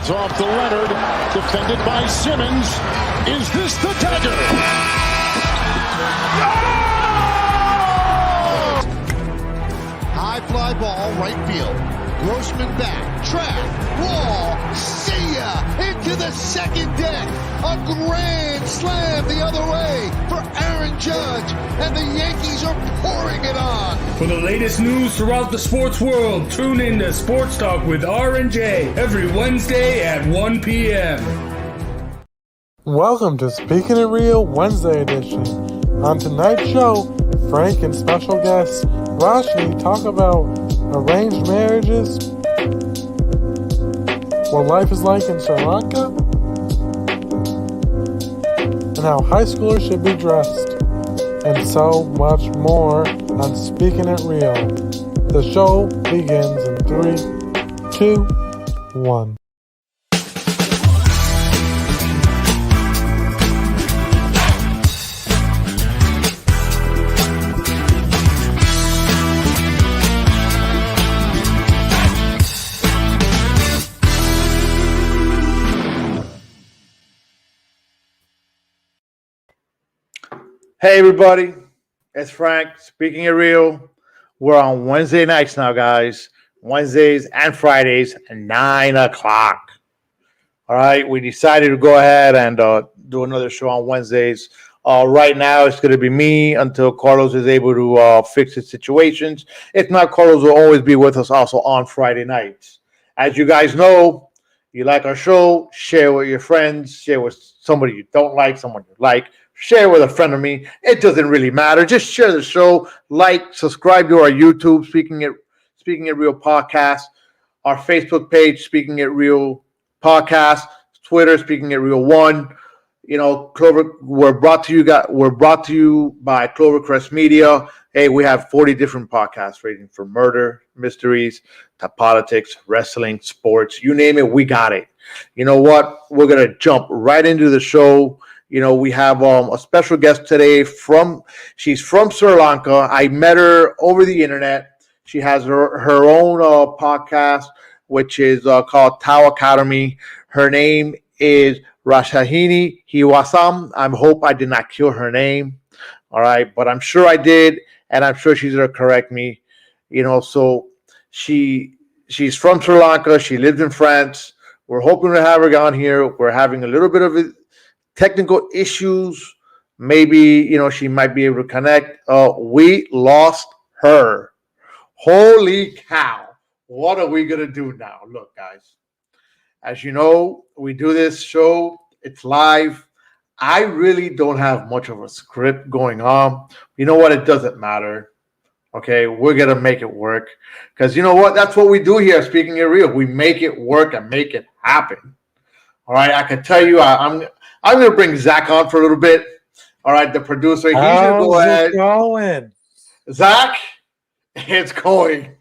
Hands off to Leonard, defended by Simmons. Is this the dagger? High fly ball, right field. Grossman back, track, wall, see ya! Into the second deck. A grand slam the other way for Aaron Judge, and the Yankees are pouring it on. For the latest news throughout the sports world, tune in to Sports Talk with R&J every Wednesday at 1 p.m. Welcome to Speaking It Real Wednesday edition. On tonight's show, Frank and special guest Rashni talk about arranged marriages, what life is like in Sri Lanka, and how high schoolers should be dressed, and so much more on Speaking It Real. The show begins in 3, 2, 1. Hey everybody, it's Frank, Speaking It Real. We're on Wednesday nights now, guys. Wednesdays and Fridays at 9 o'clock. All right, we decided to go ahead and do another show on Wednesdays. Right now, it's going to be me until Carlos is able to fix his situations. If not, Carlos will always be with us also on Friday nights. As you guys know, you like our show, share with your friends, share with somebody you don't like, someone you like. Share with a friend of me. It doesn't really matter. Just share the show. Like, subscribe to our YouTube, Speaking It Real podcast. Our Facebook page, Speaking It Real podcast. Twitter, Speaking It Real 1. You know, Clover. We're brought to you by Clovercrest Media. Hey, we have 40 different podcasts ranging from murder, mysteries, to politics, wrestling, sports. You name it, we got it. You know what? We're gonna jump right into the show. You know, we have a special guest today she's from Sri Lanka. I met her over the internet. She has her own podcast, which is called Tao Academy. Her name is Rashni Hewawasam. I hope I did not kill her name. All right, but I'm sure I did, and I'm sure she's going to correct me. You know, so she's from Sri Lanka. She lived in France. We're hoping to have her on here. We're having a little bit of technical issues. Maybe, you know, she might be able to connect. We lost her. Holy cow. What are we going to do now? Look, guys, as you know, we do this show. It's live. I really don't have much of a script going on. You know what? It doesn't matter. Okay, we're going to make it work. Because you know what? That's what we do here, Speaking It Real. We make it work and make it happen. All right, I can tell you, I'm going to bring Zach on for a little bit. All right, the producer. He's going to go ahead. Going? Zach, it's going.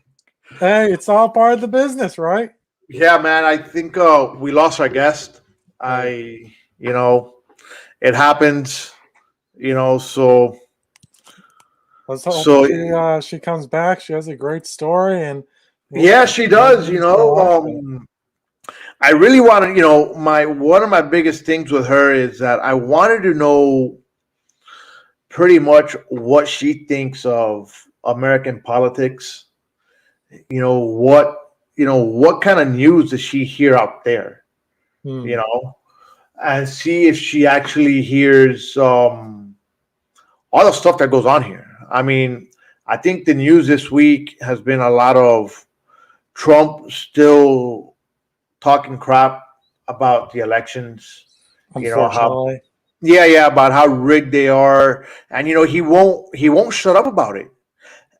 Hey, it's all part of the business, right? Yeah, man. I think we lost our guest. You know, it happens. You know, so. Let's hope she comes back. She has a great story, and yeah, she does. You know, I really wanted, you know, one of my biggest things with her is that I wanted to know pretty much what she thinks of American politics. You know, what kind of news does she hear out there? You know, and see if she actually hears all the stuff that goes on here. I mean, I think the news this week has been a lot of Trump still talking crap about the elections. You know how, about how rigged they are, and you know he won't shut up about it.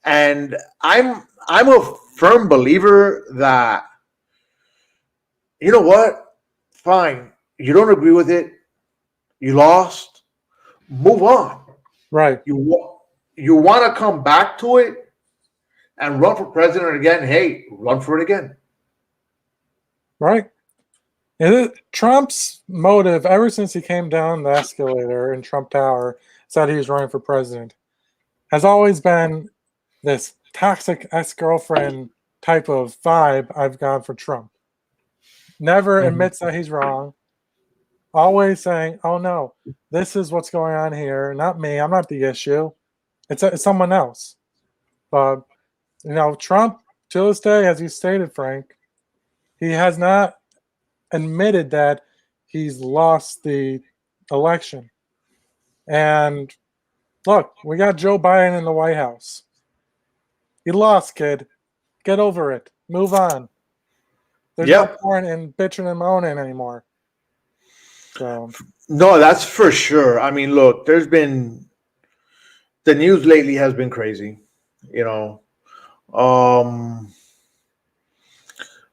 And I'm a firm believer that, you know what, fine, you don't agree with it, you lost, move on. Right. You want to come back to it and run for president again? Hey, run for it again. Right. Trump's motive, ever since he came down the escalator in Trump Tower, said he was running for president, has always been this toxic ex-girlfriend type of vibe I've got for Trump. Never Mhm. admits that he's wrong. Always saying, "Oh no, this is what's going on here. Not me. I'm not the issue. It's someone else." But Trump, to this day, as you stated, Frank, he has not admitted that he's lost the election. And look, we got Joe Biden in the White House. You lost, kid. Get over it. Move on. There's no Yep. point in bitching and moaning anymore. So No, that's for sure. I mean, look, the news lately has been crazy. You know, um,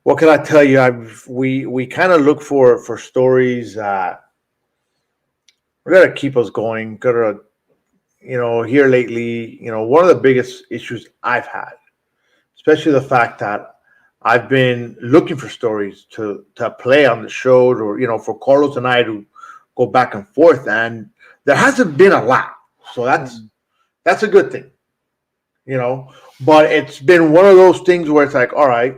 what can I tell you? We kind of look for stories that are gonna keep us going. Gonna here lately, one of the biggest issues I've had, especially the fact that I've been looking for stories to play on the show, or for Carlos and I to go back and forth, and there hasn't been a lot. So that's a good thing, But it's been one of those things where it's like, all right,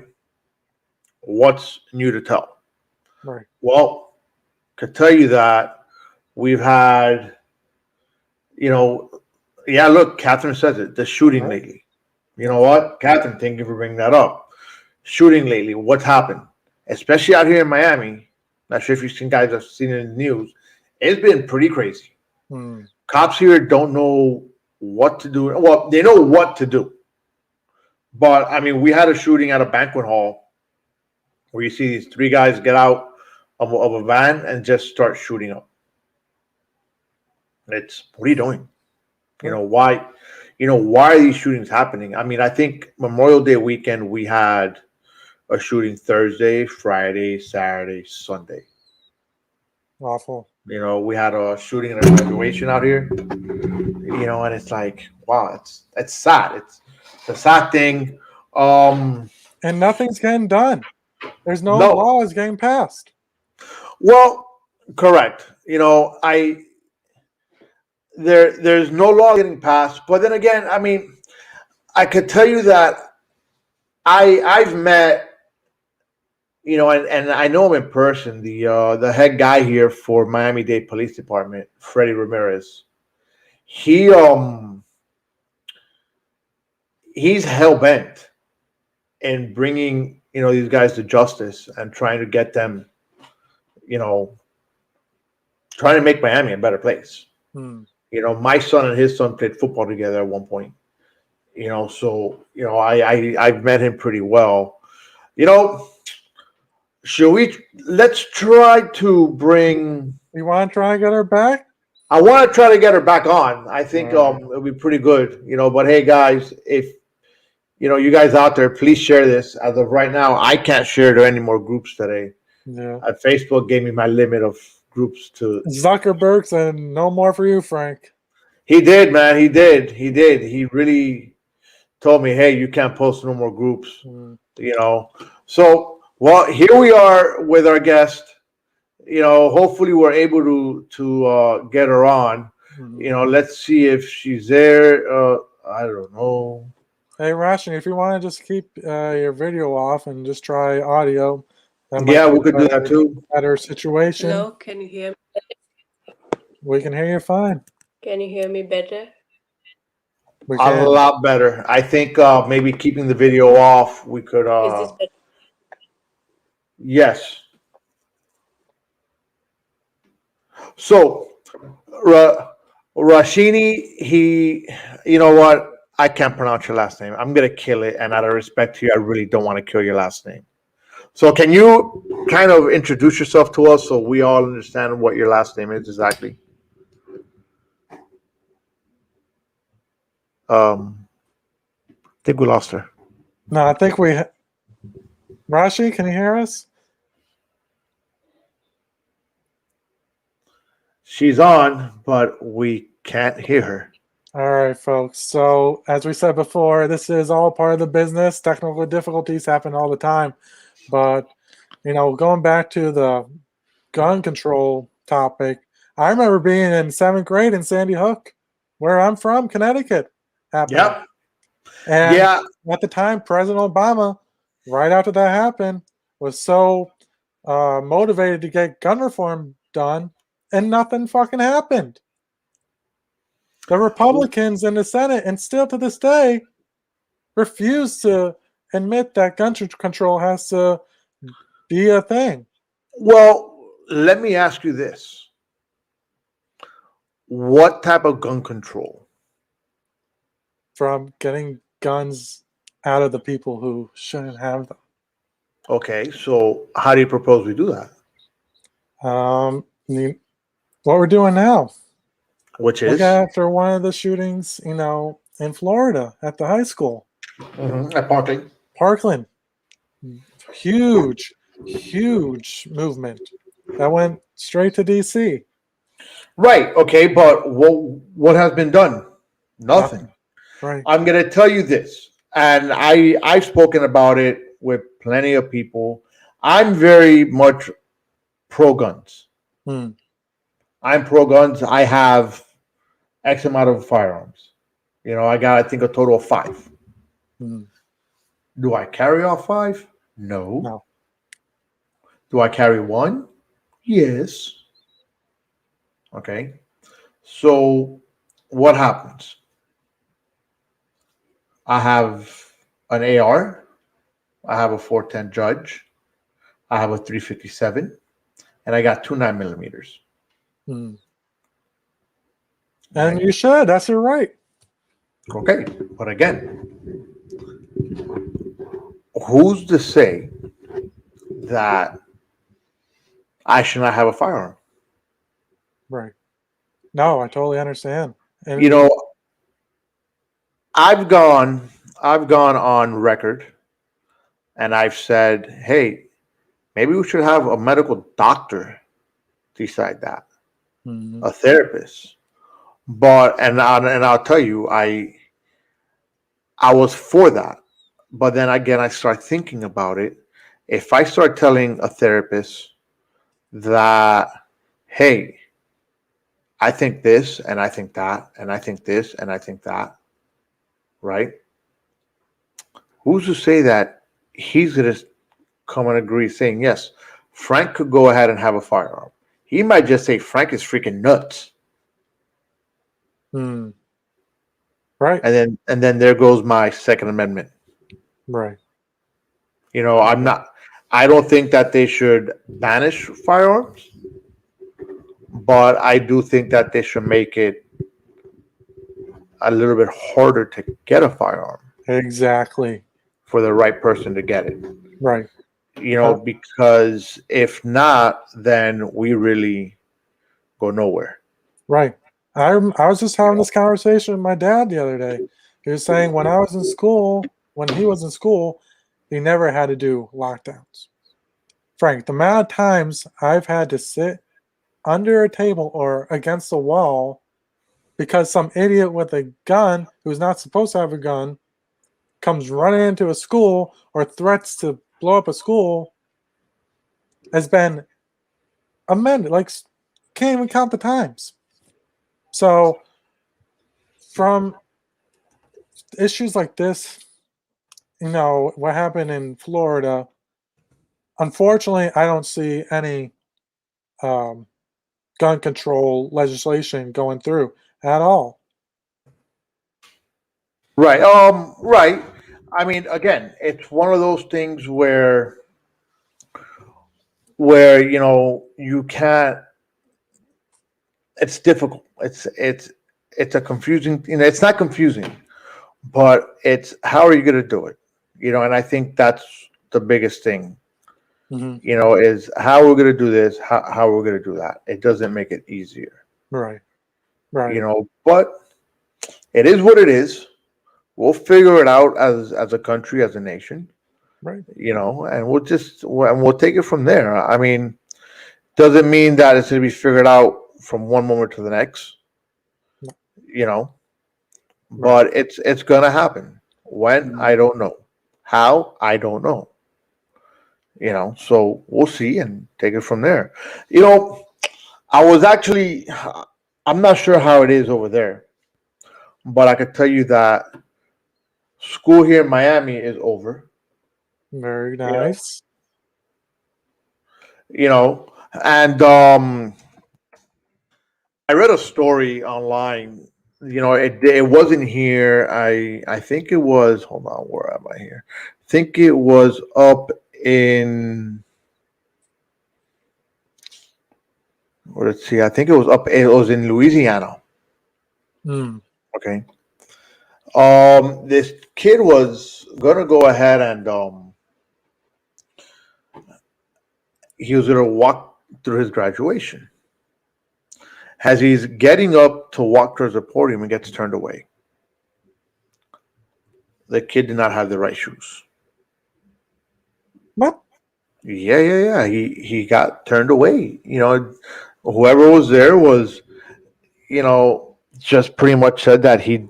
what's new to tell? right. Well, could tell you that we've had, yeah, look, Catherine says it, the shooting Right. lately. You know what, Catherine, thank you for bringing that up. Shooting lately, what's happened? Especially out here in Miami. Not sure if you guys have seen it in the news. It's been pretty crazy. Hmm. Cops here don't know what to do. Well, they know what to do. But, I mean, we had a shooting at a banquet hall where you see these three guys get out of a van and just start shooting up. What are you doing? Why are these shootings happening? I mean, I think Memorial Day weekend we had a shooting Thursday, Friday, Saturday, Sunday. Awful. We had a shooting at a graduation out here. And it's like, wow, it's sad. It's a sad thing. And nothing's getting done. There's no laws getting passed. Well, correct. There's no law getting passed. But then again, I mean, I could tell you that I've met, and I know him in person, the head guy here for Miami-Dade Police Department, Freddie Ramirez. He's hell bent in bringing these guys to justice and trying to get them, trying to make Miami a better place. Hmm. My son and his son played football together at one point. So I've met him pretty well. Let's try to bring. You want to try and get her back? I want to try to get her back on. I think it'll be pretty good. But hey, guys, if you guys out there, please share this. As of right now, I can't share to any more groups today. Yeah. Facebook gave me my limit of groups to. Zuckerberg said no more for you, Frank. He did, man. He did. He really told me, hey, you can't post no more groups. So, well, here we are with our guest. Hopefully we're able to get her on. Let's see if she's there. I don't know. Hey, Rashni, if you want to just keep your video off and just try audio. Yeah, we could do that too. Better situation. Hello, can you hear me? We can hear you fine. Can you hear me better? We A can. lot better. I think maybe keeping the video off, we could. Is this better? Yes. So, Rashni, you know what? I can't pronounce your last name. I'm gonna kill it, and out of respect to you, I really don't want to kill your last name. So, can you kind of introduce yourself to us so we all understand what your last name is exactly? I think we lost her. No, I think we. Rashi, can you hear us? She's on, but we can't hear her. All right, folks. So, as we said before, this is all part of the business. Technical difficulties happen all the time. But, going back to the gun control topic, I remember being in 7th grade in Sandy Hook, where I'm from, Connecticut. Yep. And Yeah. at the time, President Obama, right after that happened, was so motivated to get gun reform done, and nothing fucking happened. The Republicans in the Senate, and still to this day, refuse to admit that gun control has to be a thing. Well, let me ask you this. What type of gun control? From getting guns out of the people who shouldn't have them. Okay, so how do you propose we do that? What we're doing now. Which is? Look after one of the shootings, in Florida at the high school. At Parkland. Parkland. Huge movement that went straight to DC. Right. Okay. But what has been done? Nothing. Right. I'm going to tell you this, and I've spoken about it with plenty of people. I'm very much pro guns. I'm pro guns. I have X amount of firearms. I got, I think, a total of 5. Do I carry all 5? No. Do I carry 1? Yes. Okay. So what happens? I have an AR. I have a 410 Judge. I have a 357. And I got 2 9mm. And you should. That's your right. Okay. But again, who's to say that I should not have a firearm? Right. No, I totally understand. And I've gone on record and I've said, hey, maybe we should have a medical doctor decide that, a therapist. But and I'll tell you, I was for that. But then again, I start thinking about it. If I start telling a therapist that, hey, I think this and I think that and I think this and I think that, right? Who's to say that he's going to come and agree saying, yes, Frank could go ahead and have a firearm. He might just say Frank is freaking nuts. Right. And then there goes my Second Amendment. Right. I don't think that they should banish firearms, but I do think that they should make it a little bit harder to get a firearm. Exactly. For the right person to get it. Right. Because if not, then we really go nowhere. Right. I was just having this conversation with my dad the other day. He was saying when he was in school, he never had to do lockdowns. Frank, the amount of times I've had to sit under a table or against a wall because some idiot with a gun who's not supposed to have a gun comes running into a school or threats to blow up a school has been amended. Like, can't even count the times. So from issues like this, what happened in Florida, unfortunately, I don't see any gun control legislation going through at all. Right. Right. I mean, again, it's one of those things where you can't. It's difficult. It's a confusing. It's not confusing, but it's how are you going to do it? And I think that's the biggest thing. Is how we're going to do this, how we're going to do that. It doesn't make it easier. Right. Right. But it is what it is. We'll figure it out as a country, as a nation. Right. And we'll take it from there. I mean, doesn't mean that it's going to be figured out from one moment to the next. But it's going to happen. When? I don't know. How? I don't know. So we'll see and take it from there. I'm not sure how it is over there, but I could tell you that school here in Miami is over. Very nice. you know. And I read a story online. It wasn't here. I think it was. Hold on, where am I here? I think it was up in. Let's see. I think it was up. It was in Louisiana. Hmm. Okay. This kid was gonna go ahead and he was gonna walk through his graduation. As he's getting up to walk towards the podium and gets turned away. The kid did not have the right shoes. What? Yeah. He got turned away. Whoever was there was, just pretty much said that he,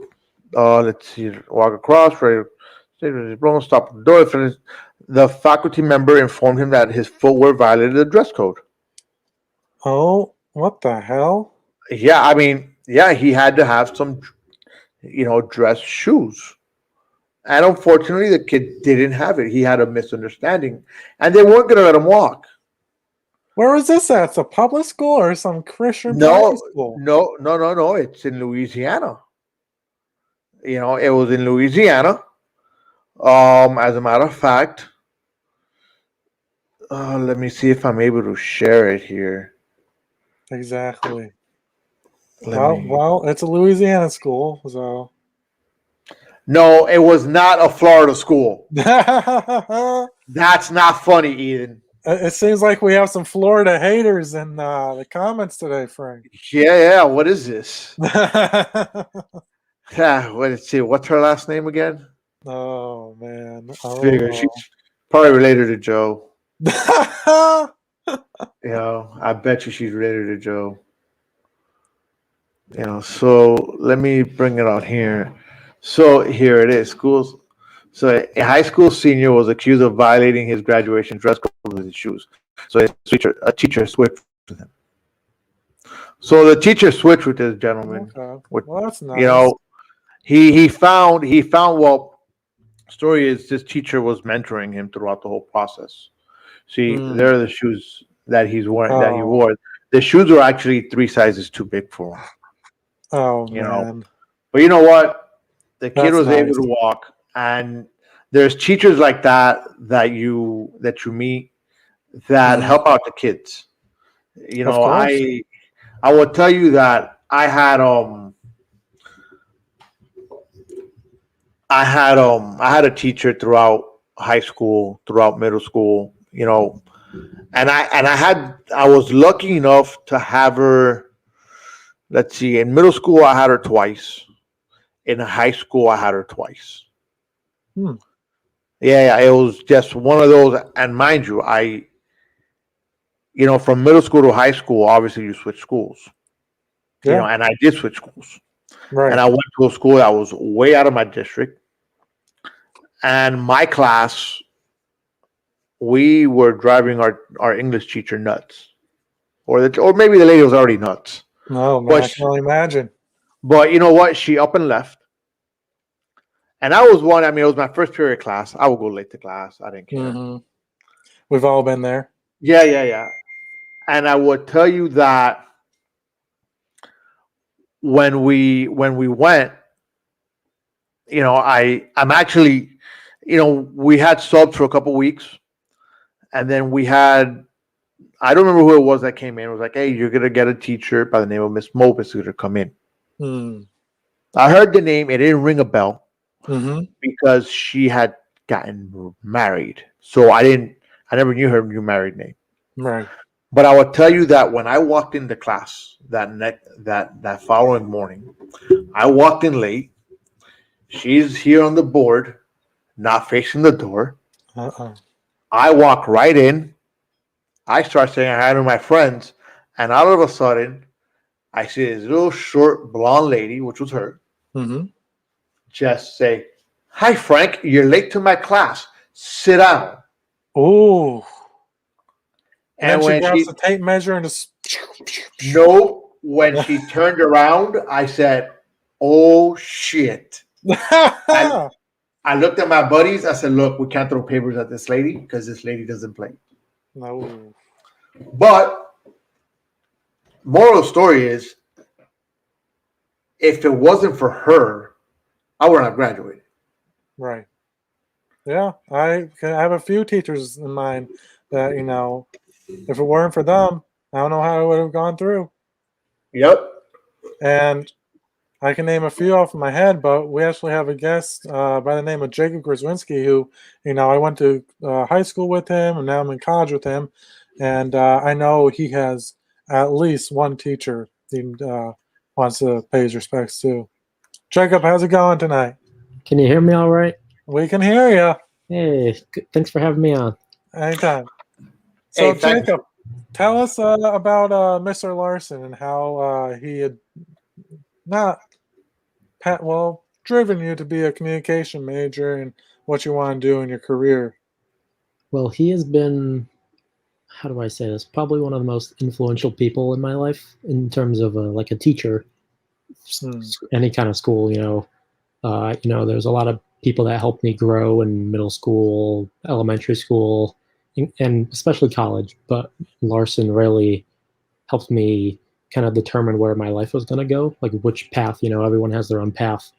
let's see, walk across, right, stop at the door. The faculty member informed him that his footwear violated the dress code. Oh, what the hell? Yeah, I mean, yeah, he had to have some, dress shoes. And unfortunately, the kid didn't have it. He had a misunderstanding, and they weren't going to let him walk. Where was this at? It's a public school or some Christian private school? No. It's in Louisiana. It was in Louisiana. As a matter of fact, let me see if I'm able to share it here. Exactly. Let me- Well, it's a Louisiana school, so. No, it was not a Florida school. It That's not funny, Ethan. seems like we have some Florida haters in the comments today, Frank. Yeah. What is this? Yeah. Let's see. What's her last name again? Oh, man. Figure she's probably related to Joe. I bet you she's related to Joe. So let me bring it out here. So here it is. Schools. So a high school senior was accused of violating his graduation dress code with his shoes. So a teacher switched with him. So the teacher switched with this gentleman. Okay. With, Well, that's nice. he found. Well, story is this teacher was mentoring him throughout the whole process. See, there are the shoes that he's wearing that he wore. The shoes were actually 3 sizes too big for him. Oh, you man. But you know what? The kid That's was able nice. to walk, and there's teachers like that you meet that help out the kids. Of course. I will tell you that I had a teacher throughout high school, throughout middle school, and I was lucky enough to have her. Let's see, in middle school I had her twice. In high school I had her twice. Yeah, it was just one of those. And mind you, from middle school to high school, obviously you switch schools. Yeah. And I did switch schools. Right. And I went to a school that was way out of my district. And my class, we were driving our English teacher nuts. Or maybe the lady was already nuts. No, man, I can only imagine. But you know what? She up and left. And I was one. I mean, it was my first period class. I would go late to class. I didn't care. Mm-hmm. We've all been there. Yeah. And I would tell you that when we went, I'm actually, we had subs for a couple weeks, and then we had, I don't remember who it was that came in. It was like, hey, you're gonna get a teacher by the name of Miss Mopus who's gonna come in. I heard the name. It didn't ring a bell. Because she had gotten married. So I never knew her new married name. Right. But I will tell you that when I walked into class that following morning, I walked in late. She's here on the board, not facing the door. I walk right in. I start saying hi to my friends, and all of a sudden, I see this little short blonde lady, which was her, just say, "Hi, Frank, you're late to my class. Sit down." Oh. And she when grabs she the tape measure and just. no, when she turned around, I said, "Oh shit!" I looked at my buddies. I said, "Look, we can't throw papers at this lady because this lady doesn't play." No. But moral of the story is, if it wasn't for her, I wouldn't have graduated. Right. Yeah, I have a few teachers in mind that, if it weren't for them, I don't know how I would have gone through. Yep. And I can name a few off my head, but we actually have a guest by the name of Jacob Grozwinsky, who, I went to high school with him, and now I'm in college with him. And I know he has at least one teacher he wants to pay his respects to. Jacob, how's it going tonight? Can you hear me all right? We can hear you. Hey, thanks for having me on. Anytime. So, Hey, thanks. Jacob, tell us about Mr. Larson and how he had driven you to be a communication major and what you want to do in your career. Well, he has been, how do I say this, probably one of the most influential people in my life in terms of like a teacher, any kind of school, there's a lot of people that helped me grow in middle school, elementary school, and especially college. But Larson really helped me kind of determine where my life was going to go, like which path, everyone has their own path.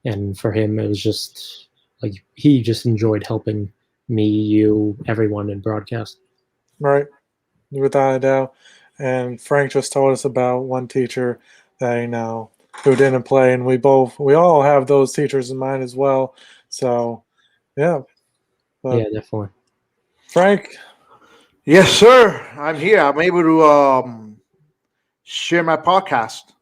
And for him, it was just like he just enjoyed helping me, you, everyone in broadcast. Right. Without a doubt. And Frank just told us about one teacher that, who didn't play, and we all have those teachers in mind as well. So, yeah. But Yeah, definitely. Frank. Yes, sir. I'm here. I'm able to share my podcast.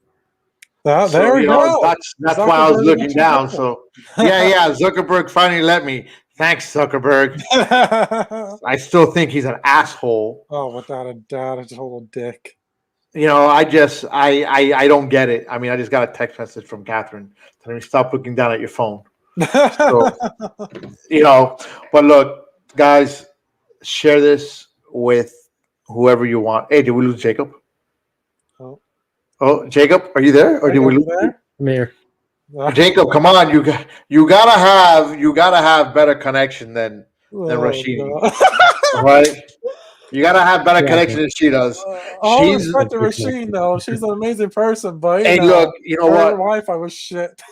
There we go. That's why I was looking down. So, yeah. Zuckerberg finally let me. Thanks, Zuckerberg. I still think he's an asshole. Oh, without a doubt, a total dick. I don't get it. I mean, I just got a text message from Catherine telling me stop looking down at your phone. So, but look, guys, share this with whoever you want. Hey, did we lose Jacob? Oh, Jacob, are you there? Or did we lose you? I'm here. Jacob, come on, you gotta have better connection than Rashni, right? You gotta have better connection than she does. All respect to Rashni, though. She's an amazing person, but look, you know what? Her Wi-Fi was shit.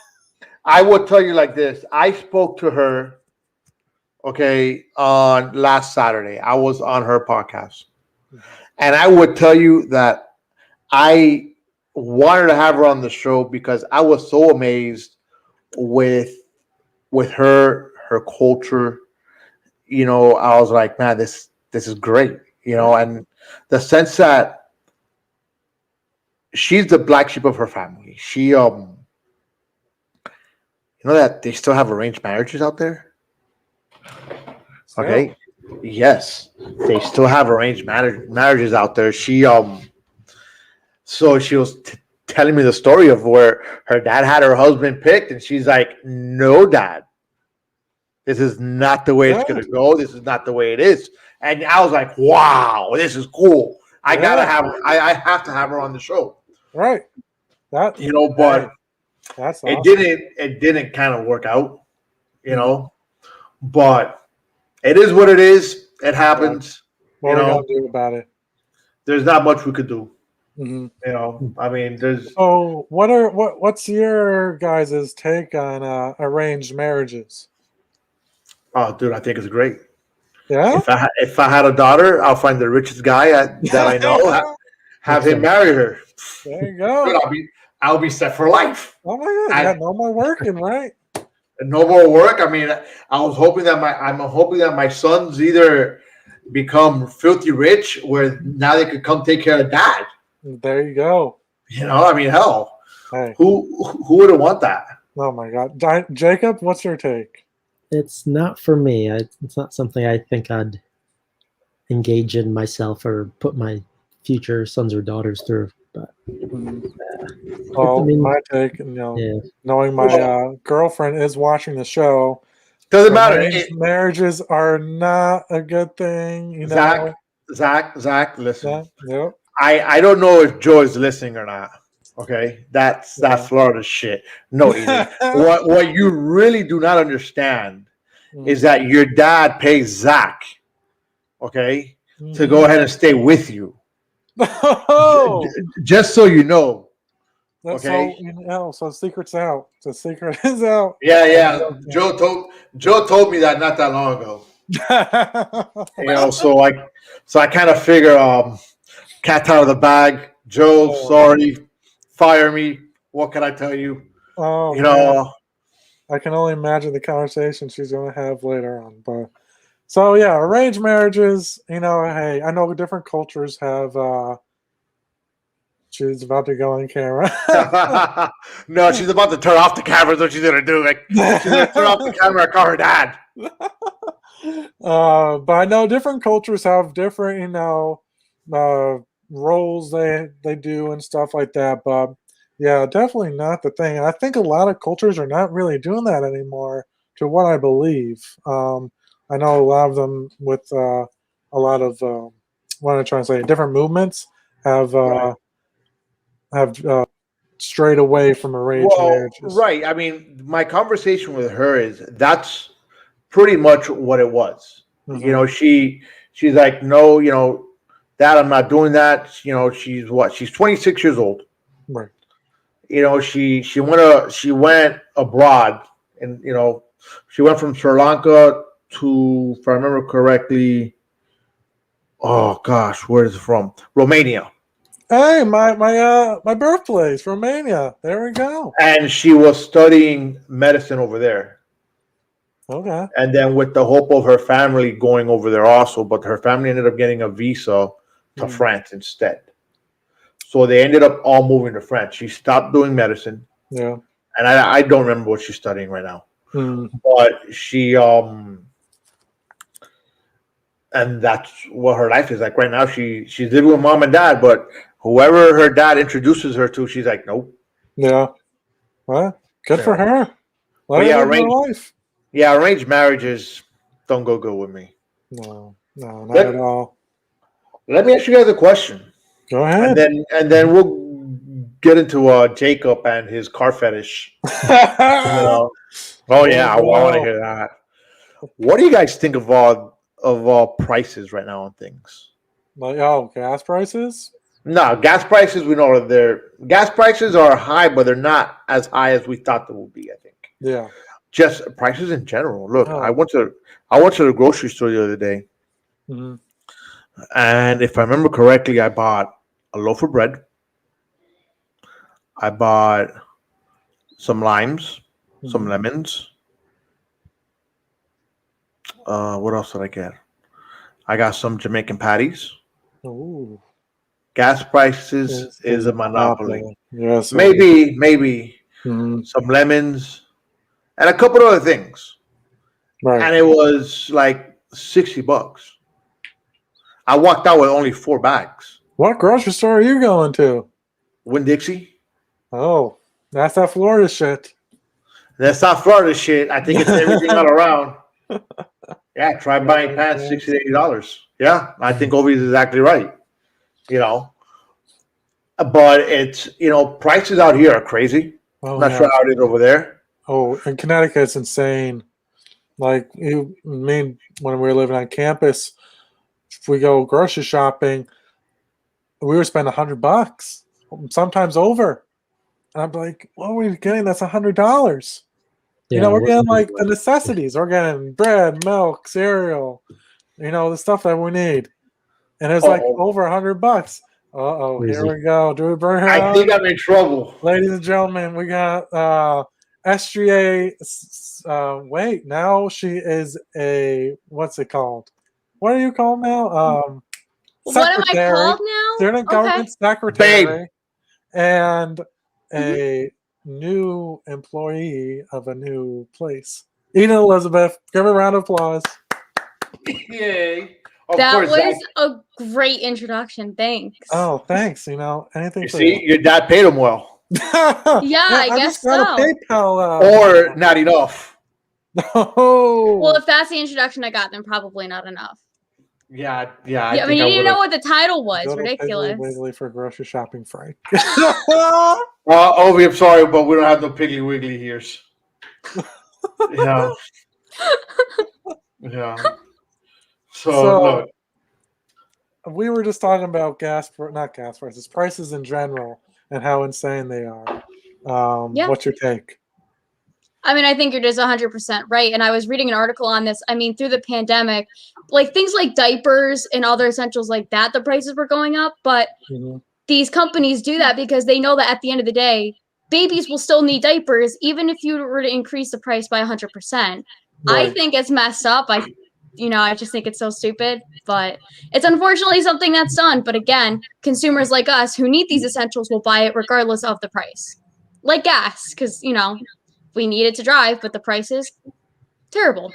I would tell you like this. I spoke to her, on last Saturday. I was on her podcast, and I would tell you that I wanted to have her on the show because I was so amazed with her culture. I was like, man, this is great. And the sense that she's the black sheep of her family. She that they still have arranged marriages out there. Okay. Yes, they still have arranged marriages out there. She so she was telling me the story of where her dad had her husband picked, and she's like, "No, Dad, this is not the way it's gonna go. This is not the way it is." And I was like, "Wow, this is cool. I gotta have her. I have to have her on the show." Right. But that's awesome. It didn't kind of work out, But it is what it is. It happens. What are we gonna do about it? There's not much we could do. Mm-hmm. I mean, there's. So, what's your guys' take on arranged marriages? Oh, dude, I think it's great. Yeah. If I had a daughter, I'll find the richest guy that I know, have him marry her. There you go. Dude, I'll be set for life. Oh my God! No more working, right? No more work. I mean, I'm hoping that my sons either become filthy rich, where now they could come take care of Dad. There you go. I mean, hell, hey. Who wouldn't want that? Oh my God, Jacob, what's your take? It's not for me. It's not something I think I'd engage in myself or put my future sons or daughters through. But my take, knowing my girlfriend is watching the show, doesn't matter. Marriages are not a good thing. Zach, listen. Yep. I don't know if Joe is listening or not. Okay, that's Florida shit. No, what you really do not understand is that your dad pays Zach. Okay, to go ahead and stay with you. Oh, Just so you know. that's Okay. so secret's out. The secret is out. Yeah. Joe told me that not that long ago. So I kind of figure cat out of the bag. Joe, sorry, fire me. What can I tell you? Oh, You man. know, I can only imagine the conversation she's going to have later on. But so yeah, arranged marriages. Hey, I know different cultures have. She's about to go on camera. no, she's about to turn off the camera. That's what she's gonna do. Like she's gonna turn off the camera and call her dad. But I know different cultures have different, roles they do and stuff like that. But yeah, definitely not the thing. I think a lot of cultures are not really doing that anymore, to what I believe. I know a lot of them with a lot of what am I trying to say? Different movements have strayed away from arranged marriages. Right. I mean, my conversation with her is that's pretty much what it was. Mhm. She's like, no, Dad, I'm not doing that. She's what? She's 26 years old. Right. She went abroad, and she went from Sri Lanka to, if I remember correctly, oh gosh, where is it from? Romania. Hey, my birthplace, Romania. There we go. And she was studying medicine over there. Okay. And then with the hope of her family going over there also, but her family ended up getting a visa to France instead. So they ended up all moving to France. She stopped doing medicine. Yeah. And I don't remember what she's studying right now. But she and that's what her life is like right now. She's living with mom and dad, but whoever her dad introduces her to, she's like, nope. Yeah. Well, good for her. But yeah, life. Yeah, arranged marriages don't go good with me. No, not at all. Let me ask you guys a question. Go ahead. And then we'll get into Jacob and his car fetish. Oh yeah, I want to hear that. What do you guys think of all prices right now on things? Like gas prices? No, gas prices. We know gas prices are high, but they're not as high as we thought they would be. I think. Yeah. Just prices in general. Look, I went to the grocery store the other day, and if I remember correctly, I bought a loaf of bread. I bought some limes, some lemons. What else did I get? I got some Jamaican patties. Ooh. Gas prices is a monopoly. Yes. Maybe some lemons. And a couple of other things. Right. And it was like $60. I walked out with only 4 bags. What grocery store are you going to? Winn-Dixie. Oh, that's that Florida shit. That's not Florida shit. I think it's everything all around. Yeah, try buying pants, $60 to $80. Yeah, I think Ovi's exactly right. But it's, prices out here are crazy. I'm not sure how it is over there. Oh, in Connecticut, it's insane. Like when we were living on campus, if we go grocery shopping, we were spending $100, sometimes over. And I'm like, what are we getting? That's $100. Yeah, we're getting like the necessities. We're getting bread, milk, cereal, the stuff that we need. And it's like over $100. Here we go. Do we bring her I out? think I'm in trouble. Ladies and gentlemen, we got SGA. Wait, now she is a, what's it called? What are you called now? What am I called now? Student government secretary. And a new employee of a new place. Eden Elizabeth, give her a round of applause. Yay. That was a great introduction. Thanks. Oh, thanks. Anything for see, your dad paid him well. Yeah, I guess so. PayPal, or not enough. Oh. Well, if that's the introduction I got, then probably not enough. Yeah. I mean, you didn't know what the title was. Ridiculous. Wiggly for grocery shopping, Frank. Ovi, I'm sorry, but we don't have no Piggly Wiggly here. Yeah. So look. we were just talking about not gas prices, prices in general, and how insane they are. Yeah. What's your take? I mean, I think you're just 100% right. And I was reading an article on this. I mean, through the pandemic, like things like diapers and other essentials like that, the prices were going up. But these companies do that because they know that at the end of the day, babies will still need diapers, even if you were to increase the price by 100%. I think it's messed up. I just think it's so stupid. But it's unfortunately something that's done. But again, consumers like us who need these essentials will buy it regardless of the price. Like gas, because, we need it to drive, but the price is terrible.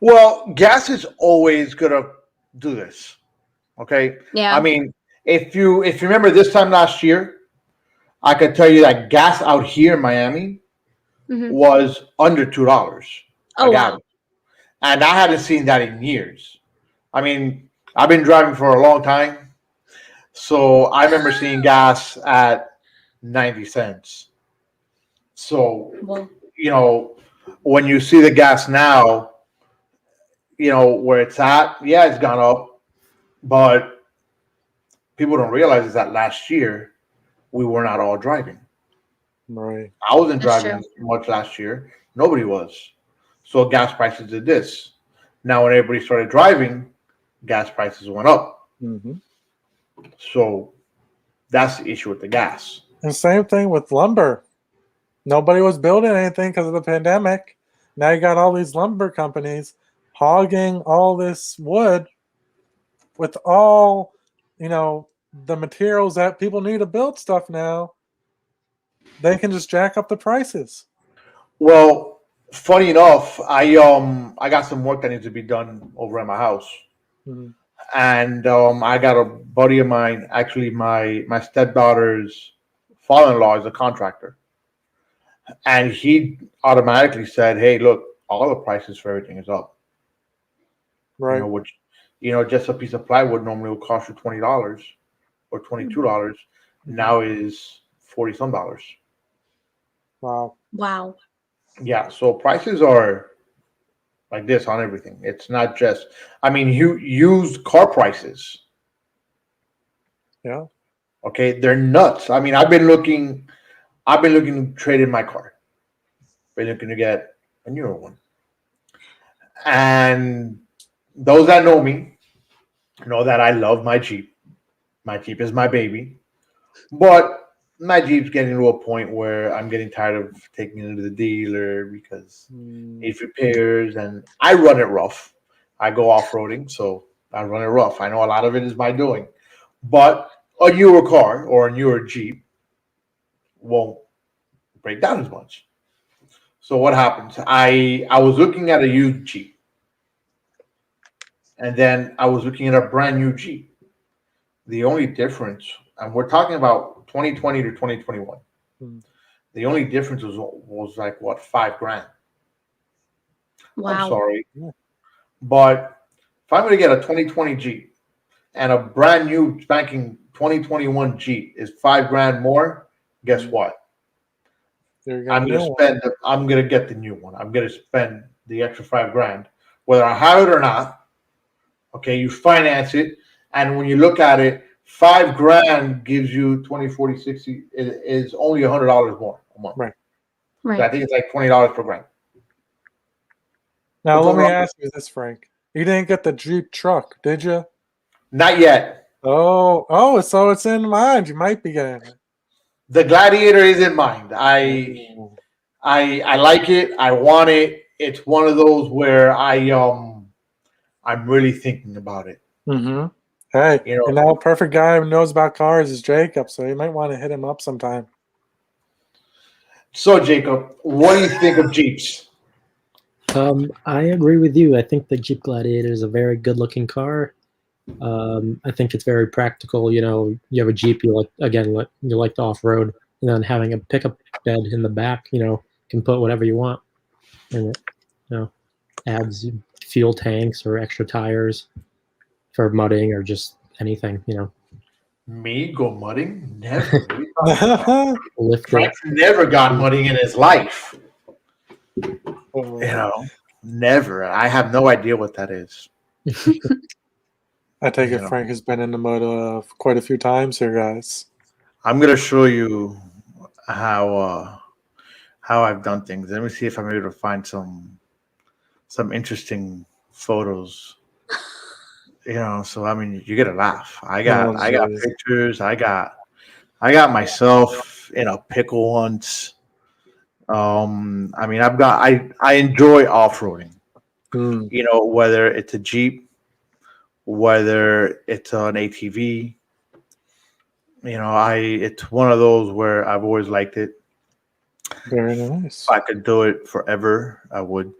Well, gas is always gonna do this. Okay. Yeah. I mean, if you remember this time last year, I could tell you that gas out here in Miami was under $2 a gallon. And I hadn't seen that in years. I mean, I've been driving for a long time. So I remember seeing gas at 90 cents. So, when you see the gas now, where it's at, yeah, it's gone up. But people don't realize is that last year we were not all driving. Right. I wasn't driving much last year. Nobody was. So gas prices did this. Now when everybody started driving, gas prices went up. So that's the issue with the gas. And same thing with lumber. Nobody was building anything because of the pandemic. Now you got all these lumber companies hogging all this wood with all, the materials that people need to build stuff now. They can just jack up the prices. Well, funny enough, I got some work that needs to be done over at my house. And I got a buddy of mine, actually my stepdaughter's father-in-law is a contractor. And he automatically said, hey, look, all the prices for everything is up. Right. Which, just a piece of plywood normally will cost you $20 or $22. Now is $40-some. Wow. Yeah. So prices are like this on everything. It's not just, used car prices. Yeah. Okay. They're nuts. I mean, I've been looking to trade in my car. Been looking to get a newer one. And those that know me know that I love my Jeep. My Jeep is my baby. But my Jeep's getting to a point where I'm getting tired of taking it to the dealer because it needs repairs, and I run it rough. I go off-roading, so I run it rough. I know a lot of it is my doing. But a newer car or a newer Jeep won't break down as much. So what happens? I was looking at a used Jeep. And then I was looking at a brand new Jeep. The only difference, and we're talking about 2020 to 2021. The only difference was like what, $5,000. Wow. I'm sorry. But if I'm going to get a 2020 Jeep and a brand new spanking 2021 Jeep is $5,000 more, guess what? I'm going to get the new one. I'm going to spend the extra $5,000, whether I have it or not. Okay, you finance it, and when you look at it, $5,000 gives you 20, 40, 60 is only $100 more a month. Right. So I think it's like $20 per grand. Now let me ask you this, Frank. You didn't get the Jeep truck, did you? Not yet. Oh, so it's in mind. You might be getting it. The Gladiator is in mind. I like it. I want it. It's one of those where I'm really thinking about it. Hey, perfect guy who knows about cars is Jacob, so you might want to hit him up sometime. So, Jacob, what do you think of Jeeps? I agree with you. I think the Jeep Gladiator is a very good-looking car. I think it's very practical. You have a Jeep, you like to off-road, and then having a pickup bed in the back, can put whatever you want in it. Adds fuel tanks or extra tires for mudding or just anything, Me go mudding? Never. Frank's never got mudding in his life. Never. I have no idea what that is. I take You it know. Frank has been in the mud quite a few times here, guys. I'm gonna show you how I've done things. Let me see if I'm able to find some interesting photos. So I mean, you get a laugh. Oh, I got jeez. pictures. I got myself in a pickle once. I mean, I enjoy off roading. Hmm. Whether it's a Jeep, whether it's an ATV. It's one of those where I've always liked it. Very nice. If I could do it forever, I would.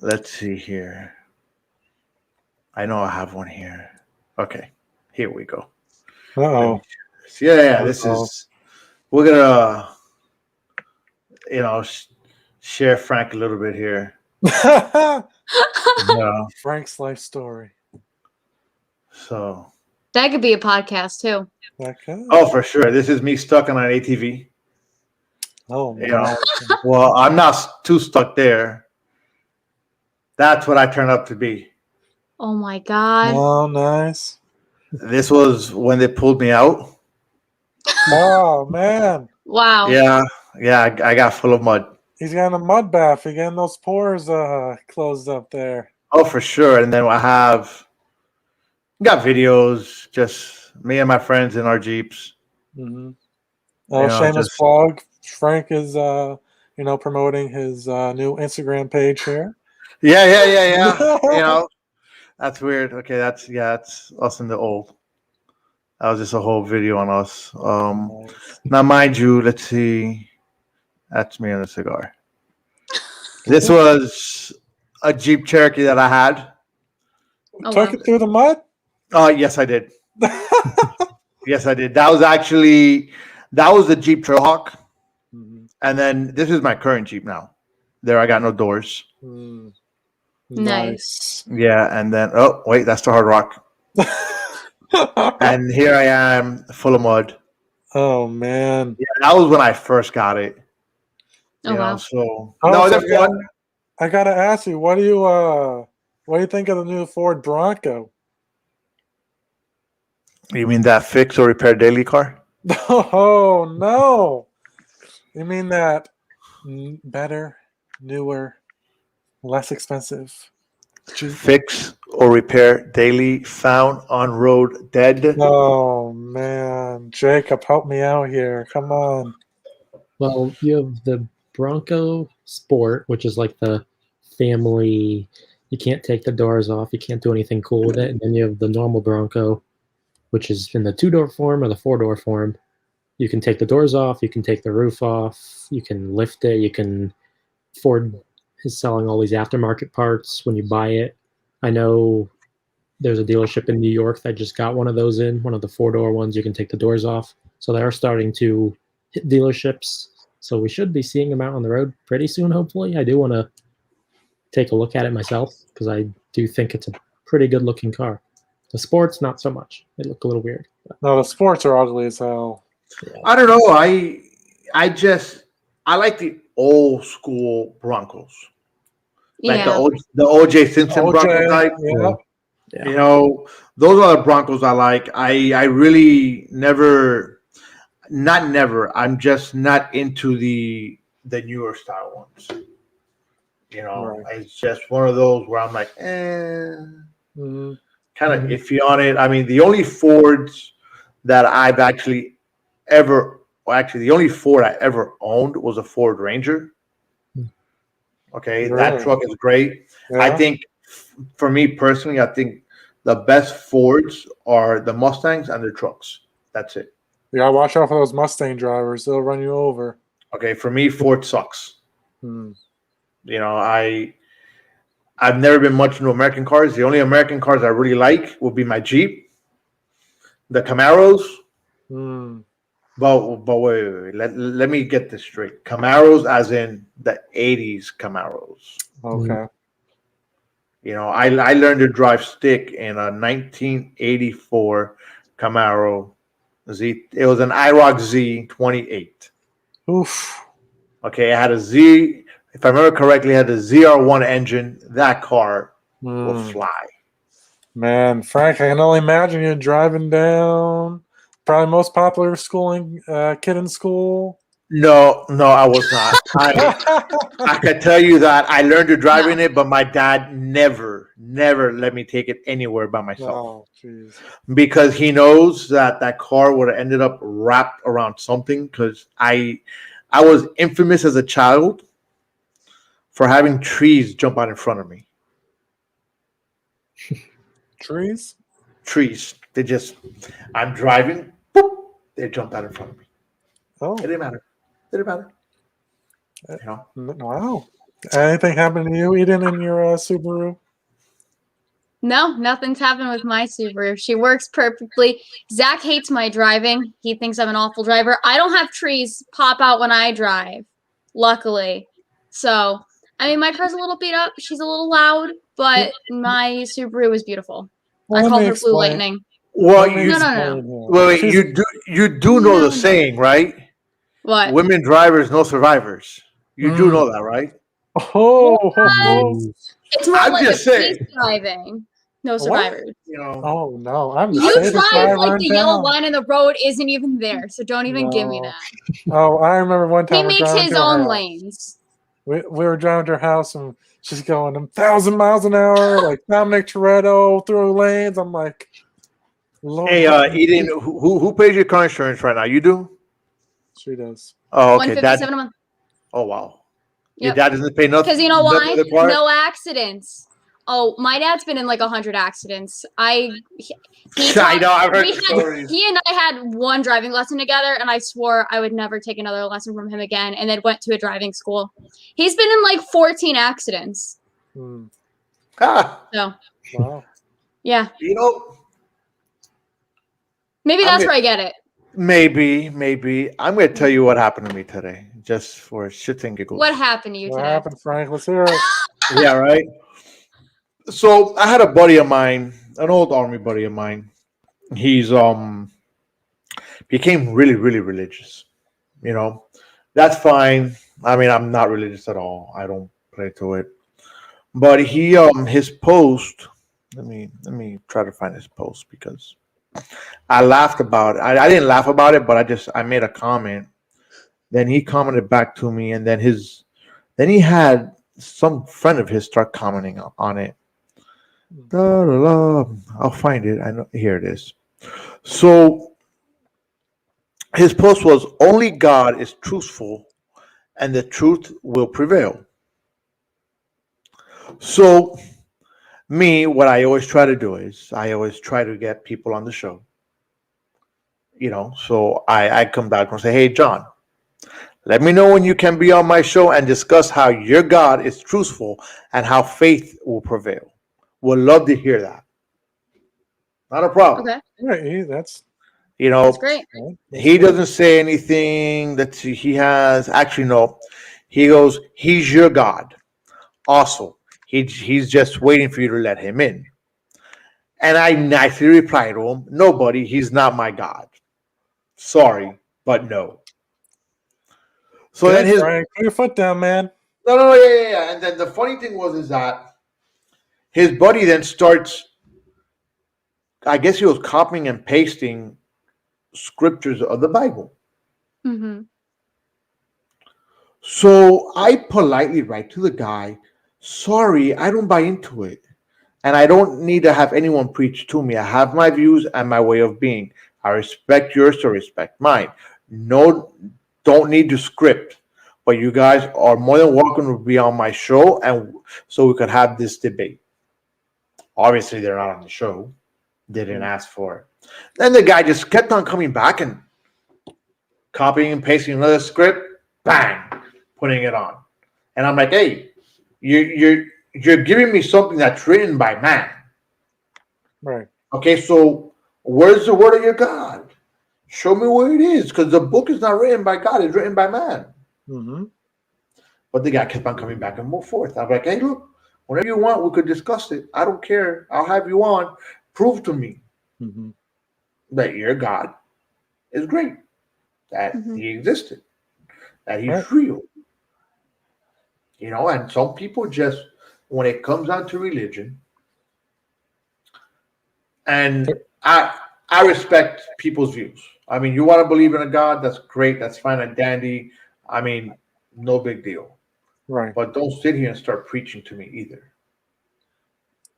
Let's see here. I know I have one here. Okay, here we go. Let me Uh-oh. share this. Yeah, this Uh-oh. is. We're gonna, share Frank a little bit here. Frank's life story. So. That could be a podcast too. Okay. Oh, for sure. This is me stuck on an ATV. Oh, You man. know, well, I'm not too stuck there. That's what I turned up to be. Oh my god. Oh, nice. This was when they pulled me out. Oh, man. Wow. Yeah, I got full of mud. He's got a mud bath. He getting those pores closed up there. Oh, for sure. And then I got videos, just me and my friends in our Jeeps. Mm-hmm. Oh, shameless plug. Frank is, promoting his new Instagram page here. Yeah. That's weird. Okay, that's us in the old. That was just a whole video on us. Now, mind you, let's see. That's me and a cigar. This was a Jeep Cherokee that I had. Oh, Took it through the mud? Yes, I did. Yes, I did. That was the Jeep Trailhawk. Mm-hmm. And then this is my current Jeep now. There, I got no doors. Mm. Nice. Yeah, and then wait, that's the Hard Rock. And here I am, full of mud. Oh, man. Yeah, that was when I first got it. Oh wow. So so they're fun. I gotta ask you, what do you think of the new Ford Bronco? You mean that fix or repair daily car? Oh, no. You mean that better, newer, less expensive? Fix or repair daily, found on road dead. Oh, man. Jacob, help me out here. Come on. Well, you have the Bronco Sport, which is like the family. You can't take the doors off. You can't do anything cool with it. And then you have the normal Bronco, which is in the 2-door form or the 4-door form. You can take the doors off. You can take the roof off. You can lift it. Ford is selling all these aftermarket parts when you buy it. I know there's a dealership in New York that just got one of those one of the 4-door ones. You can take the doors off. So they are starting to hit dealerships. So we should be seeing them out on the road pretty soon, hopefully. I do want to take a look at it myself because I do think it's a pretty good looking car. The sports, not so much. They look a little weird. No, the sports are ugly as hell. Yeah. I don't know. I like the old school Broncos. Like Yeah. the OJ Simpson Bronco type. Yeah. Yeah. Those are the Broncos I like. I really I'm just not into the newer style ones. Right. It's just one of those where I'm like, Mm-hmm. kind of iffy on it. I mean, the only Fords that I've the only Ford I ever owned was a Ford Ranger. Okay, Really? that truck is great. Yeah. I think, for me personally, I think the best Fords are the Mustangs and the trucks. That's it. Yeah, watch out for those Mustang drivers. They'll run you over. Okay, for me, Ford sucks. Hmm. I've never been much into American cars. The only American cars I really like would be my Jeep, the Camaros. Hmm. But wait. Let me get this straight. Camaros as in the 80s Camaros. Okay. I learned to drive stick in a 1984 Camaro Z. It was an IROC Z28. Oof. Okay, it had a Z. If I remember correctly, it had a ZR1 engine. That car will fly. Man, Frank, I can only imagine you driving down. Probably most popular kid in school. No, I was not. I can tell you that I learned to drive No. in it, but my dad never let me take it anywhere by myself Oh, jeez. because he knows that that car would have ended up wrapped around something. Because I was infamous as a child for having trees jump out in front of me. Trees? Trees, I'm driving, boop, they jumped out in front of me. Oh, It didn't matter. You know. wow. Anything happened to you, Eden, in your Subaru? No, nothing's happened with my Subaru. She works perfectly. Zach hates my driving. He thinks I'm an awful driver. I don't have trees pop out when I drive, luckily. So, I mean, my car's a little beat up. She's a little loud, but my Subaru is beautiful. Well, I let call me her Blue explain. Lightning. Well, Let me you explain here. wait, She's- you do know No. the saying, right? What? Women drivers, no survivors. You do know that, right? Oh, It's more I'm like just a police saying. driving. No What? survivors. You know. oh no! I'm the You safest drive driver like in the yellow town. line in the road isn't even there, so don't even give me No. that. Oh, I remember one He time we're makes driving his to her own house. lanes. We were driving to her house and she's going 1,000 miles an hour, like Dominic Toretto through lanes. I'm like, Lord, Hey, Eden, who pays your car insurance right now? You do? she does. Oh, okay. $157 a month. Oh, wow. Your Yep. dad doesn't pay nothing. Because you know nothing why? for the car? No accidents. Oh, my dad's been in like 100 accidents. I know. I've heard the stories. He and I had one driving lesson together, and I swore I would never take another lesson from him again. And then went to a driving school. He's been in like 14 accidents. Ah, So Wow. yeah, you know, maybe that's where I get it. maybe. I'm going to tell you what happened to me today, just for shits and giggles. What happened to you What today? happened, Frank? Let's hear it. Yeah, right. So I had a buddy of mine, an old army buddy of mine. He's became really, really religious. You know, that's fine. I mean, I'm not religious at all. I don't play to it. But he his post. Let me try to find his post because I laughed about it. I didn't laugh about it, but I made a comment. Then he commented back to me, and then he had some friend of his start commenting on it. Da, da, da. I'll find it. I know here it is. So his post was only God is truthful and the truth will prevail. So me, what I always try to do is I always try to get people on the show. You know, so I come back and say, hey John, let me know when you can be on my show and discuss how your God is truthful and how faith will prevail. Would love to hear that. Not a problem. Okay, Right, that's You know, that's great. he doesn't say anything that he has. Actually, no. He goes, he's your God. Also, he's just waiting for you to let him in. And I nicely replied to him, nobody, he's not my God. Sorry, but no. So good, then his Frank. Put your foot down, man. no, yeah. And then the funny thing is that his buddy then starts, I guess he was copying and pasting scriptures of the Bible. Mm-hmm. So I politely write to the guy, sorry, I don't buy into it. And I don't need to have anyone preach to me. I have my views and my way of being. I respect yours to respect mine. No, don't need to script. But you guys are more than welcome to be on my show and so we could have this debate. Obviously, they're not on the show. They didn't ask for it. Then the guy just kept on coming back and copying and pasting another script, bang, putting it on. And I'm like, hey, you're giving me something that's written by man. Right. Okay, so where's the word of your God? Show me where it is, because the book is not written by God, it's written by man. Mm-hmm. But the guy kept on coming back and forth. I'm like, hey, look, whenever you want, we could discuss it. I don't care. I'll have you on. Prove to me that your God is great, that he existed, that he's real. You know, and some people just, when it comes down to religion, And I respect people's views. I mean, you want to believe in a God, that's great, that's fine and dandy. I mean, no big deal. Right. But don't sit here and start preaching to me either.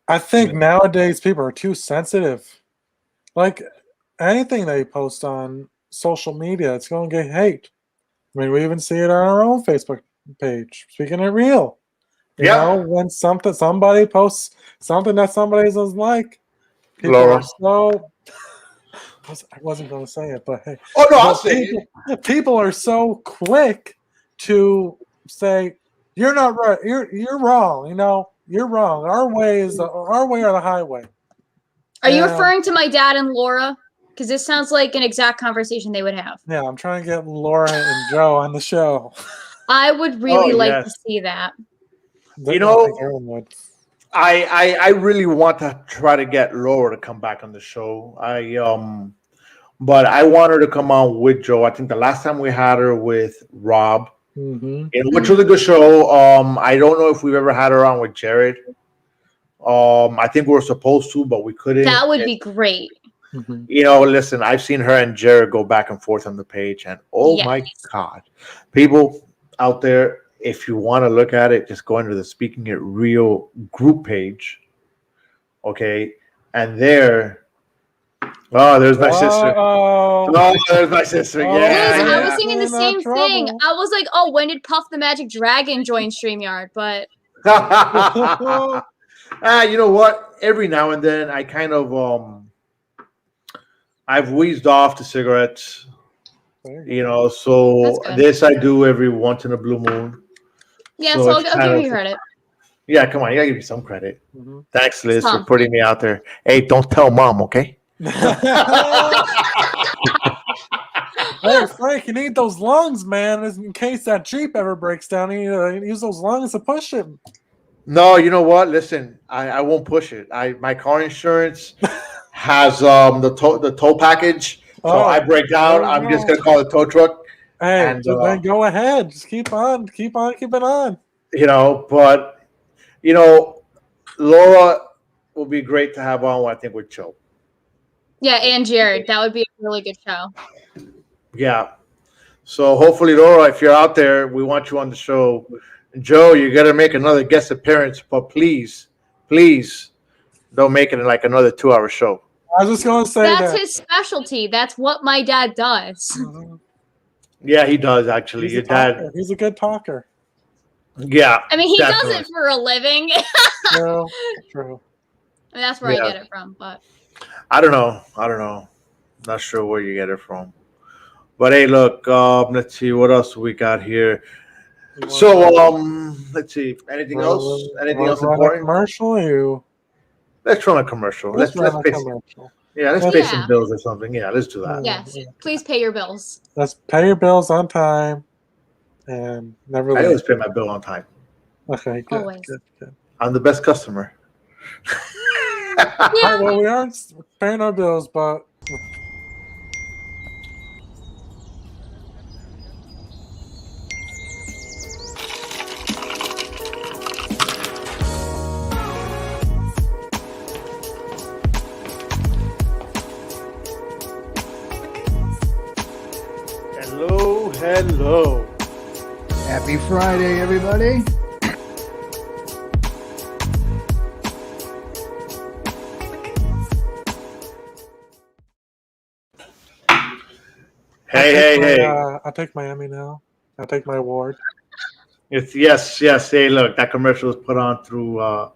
I think nowadays people are too sensitive. Like anything they post on social media, it's going to get hate. I mean, we even see it on our own Facebook page. Speaking it real, you know, when somebody posts something that somebody doesn't like, people are so. I wasn't going to say it, but hey. Oh no, I'll say it. People are so quick to say you're not right. You're wrong. You know, you're wrong. Our way or the highway. Are you referring to my dad and Laura? Because this sounds like an exact conversation they would have. Yeah, I'm trying to get Laura and Joe on the show. I would really like to see that. You know, I really want to try to get Laura to come back on the show. But I want her to come on with Joe. I think the last time we had her with Rob, which was a good show. I don't know if we've ever had her on with Jared. I think we were supposed to, but we couldn't. That would be great. You know, listen, I've seen her and Jared go back and forth on the page, and my God, people out there, if you want to look at it, just go into the Speaking It Real group page, okay? And there, there's my sister. Oh, there's my sister. I was thinking the same thing. I was like, oh, when did Puff the Magic Dragon join StreamYard? But you know what? Every now and then, I kind of I've wheezed off the cigarettes, you know, so this I do every once in a blue moon. Yeah, so I'll give you credit. Yeah, come on, you gotta give me some credit. Thanks, Liz, for putting me out there. Hey, don't tell Mom, okay? Hey, Frank, you need those lungs, man, in case that Jeep ever breaks down. You use those lungs to push it. No, you know what? Listen, I won't push it. My car insurance has the tow package. So I break down. I'm just gonna call the tow truck. Hey, and, then go ahead. Just keep on keeping on. You know, but you know, Laura will be great to have on. I think with Joe. Yeah, and Jared. That would be a really good show. Yeah. So hopefully, Laura, if you're out there, we want you on the show. Joe, you got to make another guest appearance, but please don't make it in like another 2-hour show. I was just going to say that's his specialty. That's what my dad does. Yeah, he does actually. Your dad. He's a good talker. Yeah. I mean, he does it for a living. True. I mean, that's where I get it from, but I don't know. Not sure where you get it from. But hey, look, let's see what else we got here. So let's see. Anything else? Anything else important? Commercial? Let's run a commercial. Let's pay commercial. Yeah, let's pay some bills or something. Yeah, let's do that. Yes, please pay your bills. Let's pay your bills on time, and never. I always pay my bill on time. Okay, good. Always. Good. I'm the best customer. Yeah. Well, we aren't paying our bills, but. Hello. Happy Friday, everybody. Hey. I take Miami now. I take my award. Yes. Hey, look, that commercial was put on through.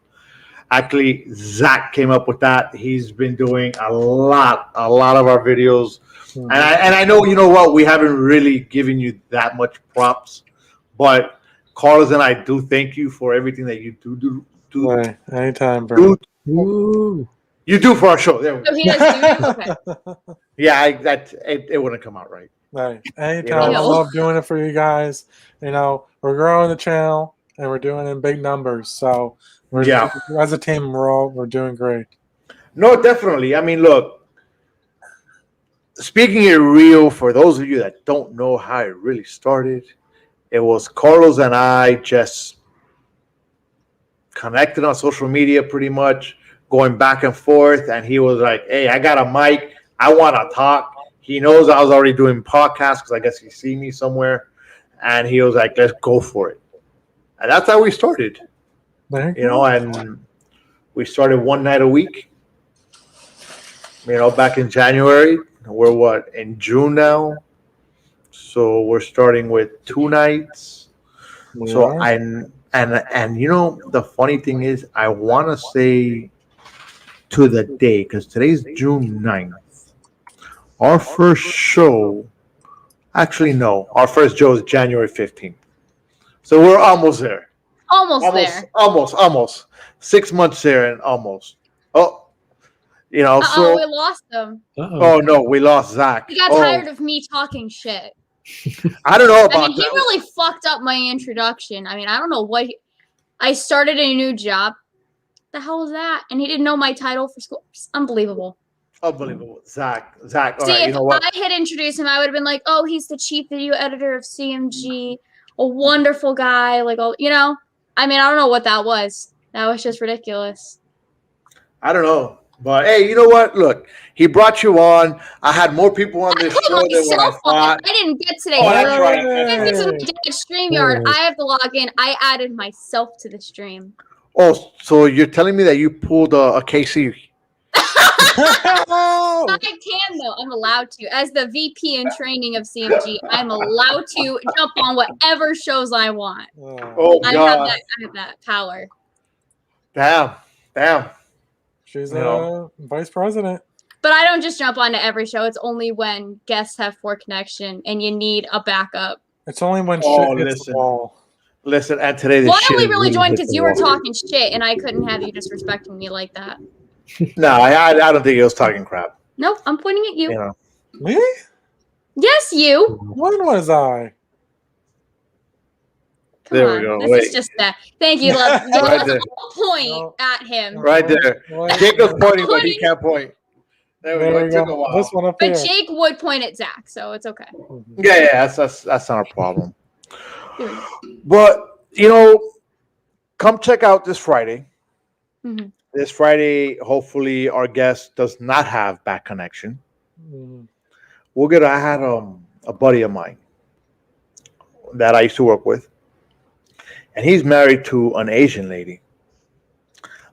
Actually, Zach came up with that. He's been doing a lot of our videos. And I know, you know what, we haven't really given you that much props, but Carlos and I do thank you for everything that you do. Right. Anytime, bro. You do for our show. There we go. So he does do okay. Yeah, it wouldn't come out right. Right. Anytime. I love doing it for you guys. You know, we're growing the channel and we're doing it in big numbers. So as a team, we're doing great. No, definitely. I mean, look. Speaking it real, for those of you that don't know how it really started, it was Carlos and I just connected on social media pretty much, going back and forth. And he was like, hey, I got a mic. I want to talk. He knows I was already doing podcasts because I guess he see me somewhere. And he was like, let's go for it. And that's how we started. And we started one night a week. Back in January. We're in June now? So we're starting with 2 nights. So and the funny thing is, I want to say to the day, because today's June 9th. Our first show, actually no, our first show is January 15th. So we're almost there. Almost. 6 months there and almost. So we lost them. Oh no, we lost Zach. He got tired of me talking shit. I don't know about he really fucked up my introduction. I don't know what I started a new job. The hell was that? And he didn't know my title for school. It's unbelievable. Zach. All See, right, if I had introduced him, I would have been like, oh, he's the chief video editor of CMG, a wonderful guy. Like, I don't know what that was. That was just ridiculous. I don't know. But hey, you know what? Look, he brought you on. I had more people on this show than what I thought. I didn't get today. That's right. This is my StreamYard. I have to log in. I added myself to the stream. Oh, so you're telling me that you pulled a KC? I can though. I'm allowed to. As the VP in training of CMG, I'm allowed to jump on whatever shows I want. Oh God! I have that power. Damn. She's vice president. But I don't just jump onto every show. It's only when guests have poor connection and you need a backup. It's only when shit hits the wall. Listen, and today I only really joined because you were talking shit, and I couldn't have you disrespecting me like that. No, I don't think he was talking crap. Nope, I'm pointing at you. Me? Yes, you. When was I? Come there on. we go. This is just that. Thank you, love. Right there. Point at him. Right there. Jacob's pointing, but he can't point. There we go. This one up here. But Jake would point at Zach, so it's okay. Yeah, that's not a problem. But come check out this Friday. Mm-hmm. This Friday, hopefully, our guest does not have bad connection. I had a buddy of mine that I used to work with, and he's married to an Asian lady.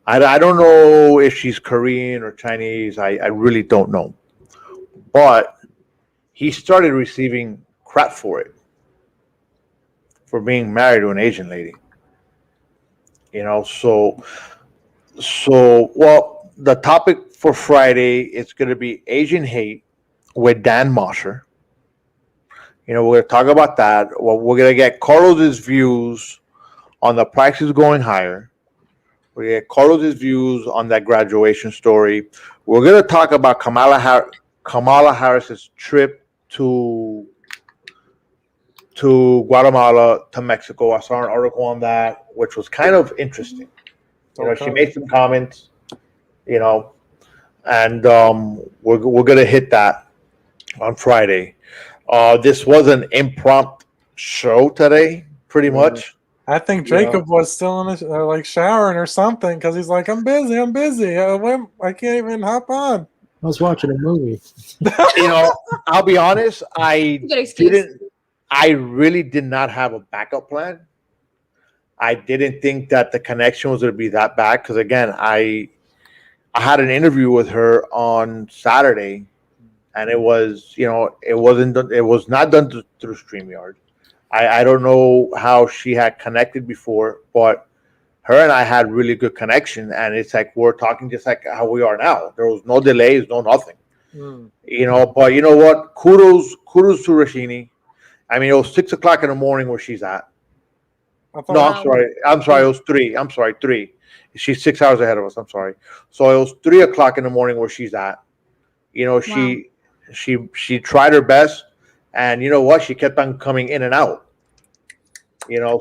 I don't know if she's Korean or Chinese. I really don't know. But he started receiving crap for it, for being married to an Asian lady. So the topic for Friday is going to be Asian hate with Dan Mosher. We're going to talk about that. Well, we're going to get Carlos's views on the prices going higher. We're going to get Carlos's views on that graduation story. We're going to talk about Kamala Harris's trip to Guatemala, to Mexico. I saw an article on that, which was kind of interesting. She made some comments, and we're going to hit that on Friday. This was an impromptu show today, pretty much. I think Jacob was still in his, showering or something, because he's like, I'm busy. I can't even hop on. I was watching a movie. I'll be honest. I really did not have a backup plan. I didn't think that the connection was going to be that bad because, again, I had an interview with her on Saturday, and it was not done through StreamYard. I don't know how she had connected before, but her and I had really good connection, and it's like we're talking just like how we are now. There was no delays, no nothing. But you know what? Kudos to Rashni. It was 6 o'clock in the morning where she's at. I'm sorry. It was 3. I'm sorry, 3. She's 6 hours ahead of us. I'm sorry. So it was 3 o'clock in the morning where she's at. She tried her best, and you know what? She kept on coming in and out.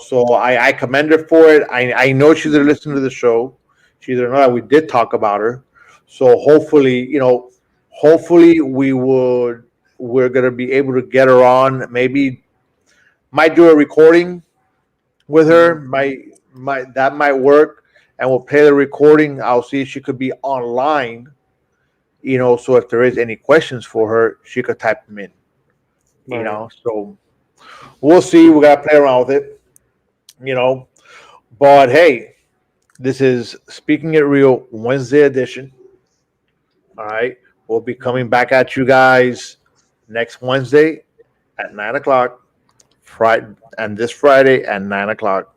So I commend her for it. I know she's gonna listen to the show. She's gonna know that we did talk about her. So hopefully, we're gonna be able to get her on. Maybe might do a recording with her. That might work, and we'll play the recording. I'll see if she could be online, so if there is any questions for her, she could type them in, so we'll see. We got to play around with it, but hey, this is Speaking It Real Wednesday edition. All right. We'll be coming back at you guys next Wednesday at 9 o'clock, and this Friday at 9 o'clock.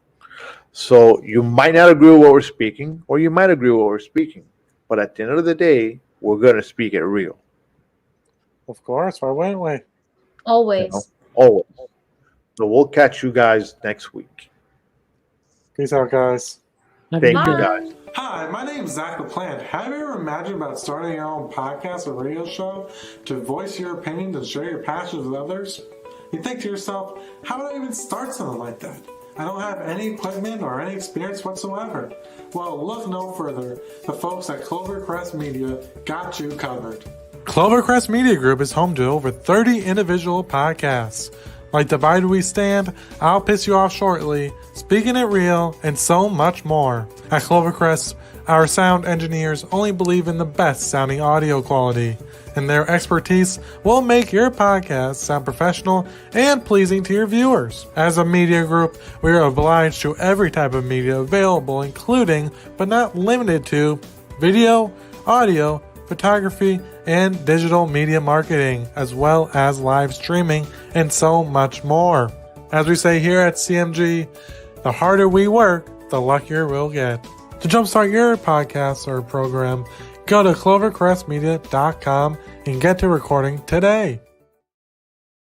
So you might not agree with what we're speaking, or you might agree with what we're speaking. But at the end of the day, we're going to speak it real. Of course. Why wouldn't we? Always. Always. So we'll catch you guys next week. Peace out, guys. Thank you, guys. Hi, my name is Zach LaPlante. Have you ever imagined about starting your own podcast or radio show to voice your opinions and share your passions with others? You think to yourself, how would I even start something like that? I don't have any equipment or any experience whatsoever. Well, look no further. The folks at Clovercrest Media got you covered. Clovercrest Media Group is home to over 30 individual podcasts, like Divide We Stand, I'll Piss You Off Shortly, Speaking It Real, and so much more. At Clovercrest, our sound engineers only believe in the best sounding audio quality, and their expertise will make your podcast sound professional and pleasing to your viewers. As a media group, we are obliged to every type of media available, including, but not limited to, video, audio, photography, and digital media marketing, as well as live streaming, and so much more. As we say here at CMG, the harder we work, the luckier we'll get. To jumpstart your podcast or program, go to clovercrestmedia.com and get to recording today.